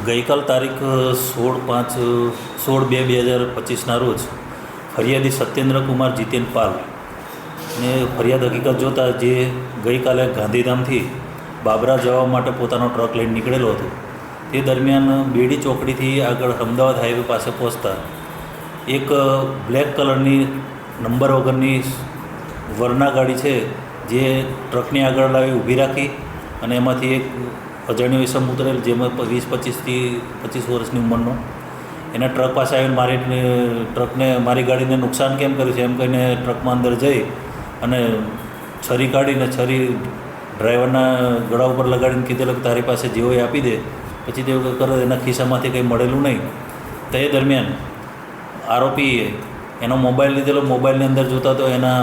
ગઈકાલ તારીખ 16/5/2025ના રોજ ફરિયાદી સત્યેન્દ્રકુમાર જીતેન પાલ ને ફરિયાદ હકીકત જોતાં જે ગઈકાલે ગાંધીધામથી બાબરા જવા માટે પોતાનો ટ્રક લઈને નીકળેલો હતો તે દરમિયાન બેડી ચોકડીથી આગળ અમદાવાદ હાઈવે પાસે પહોંચતા એક બ્લેક કલરની નંબર વગરની વરના ગાડી છે જે ટ્રકની આગળ લાવી ઊભી રાખી અને એમાંથી એક અજાણ્યો ઇસમ ઉતરેલ જેમાં 20-25 વર્ષની ઉંમરનો એના ટ્રક પાસે આવીને મારી ગાડીને નુકસાન કેમ કર્યું છે એમ કહીને ટ્રકમાં અંદર જઈ અને છરી કાઢીને છરી ડ્રાઈવરના ગળા ઉપર લગાડીને કીધેલું કે તારી પાસે જેવો એ આપી દે. પછી તેવું કરે એના ખિસ્સામાંથી કંઈ મળેલું નહીં. તે દરમિયાન આરોપીએ એનો મોબાઈલ લીધેલો. મોબાઈલની અંદર જોતા તો એના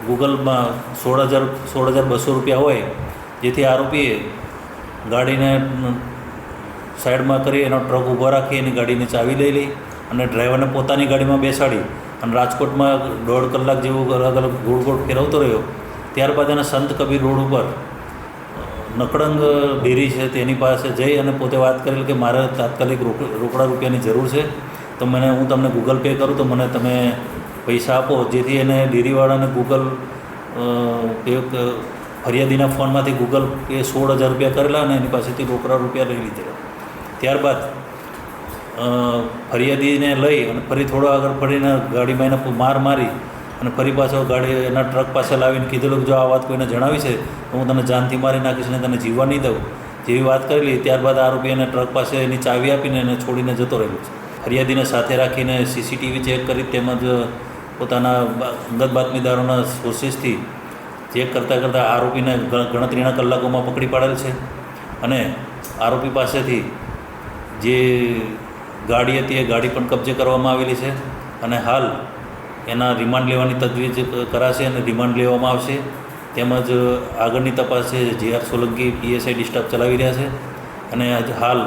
ગૂગલમાં 16,200 રૂપિયા હોય, જેથી આરોપીએ ગાડીને સાઈડમાં કરી એનો ટ્રક ઊભો રાખી એની ગાડીની ચાવી લઈ અને ડ્રાઈવરને પોતાની ગાડીમાં બેસાડી અને રાજકોટમાં 1.5 કલાક જેવું અલગ અલગ ગોળ ગોળ ફેરવતો રહ્યો. ત્યારબાદ એને સંત કબીર રોડ ઉપર નકળંગ ડેરી છે તેની પાસે જઈ અને પોતે વાત કરેલ કે મારે તાત્કાલિક રોકડા રૂપિયાની જરૂર છે, તો હું તમને ગૂગલ પે કરું તો મને તમે પૈસા આપો. જેથી એને ડેરીવાળાને ફરિયાદીના ફોનમાંથી ગૂગલ પે 16,000 રૂપિયા કરેલા અને એની પાસેથી રોકડા રૂપિયા લઈ લીધેલા. ત્યારબાદ ફરિયાદીને લઈ અને ફરી થોડો આગળ ફરીને ગાડીમાં એને માર મારી અને ફરી પાછો ગાડી એના ટ્રક પાસે લાવીને કીધેલું કે જો આ વાત કોઈને જણાવી છે તો હું તને જાનથી મારી નાખીશ ને તને જીવવા નહીં દઉં જેવી વાત કરેલી. ત્યારબાદ આરોપી એને ટ્રક પાસે એની ચાવી આપીને એને છોડીને જતો રહેલો છે. ફરિયાદીને સાથે રાખીને CCTV ચેક કરી તેમજ પોતાના અંગત બાતમીદારોના સોર્સિસથી ચેક કરતાં આરોપીને ગણતરીના કલાકોમાં પકડી પાડેલ છે અને આરોપી પાસેથી જે ગાડી હતી એ ગાડી પણ કબજે કરવામાં આવેલી છે અને હાલ એના રિમાન્ડ લેવાની તજવીજ કરાશે અને રિમાન્ડ લેવામાં આવશે. તેમજ આગળની તપાસ છે JR સોલંકી PSI સ્ટાફ ચલાવી રહ્યા છે અને હાલ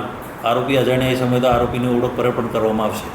આરોપી અજાણ્યા સમયે તો આરોપીની ઓળખ પર પણ કરવામાં આવશે.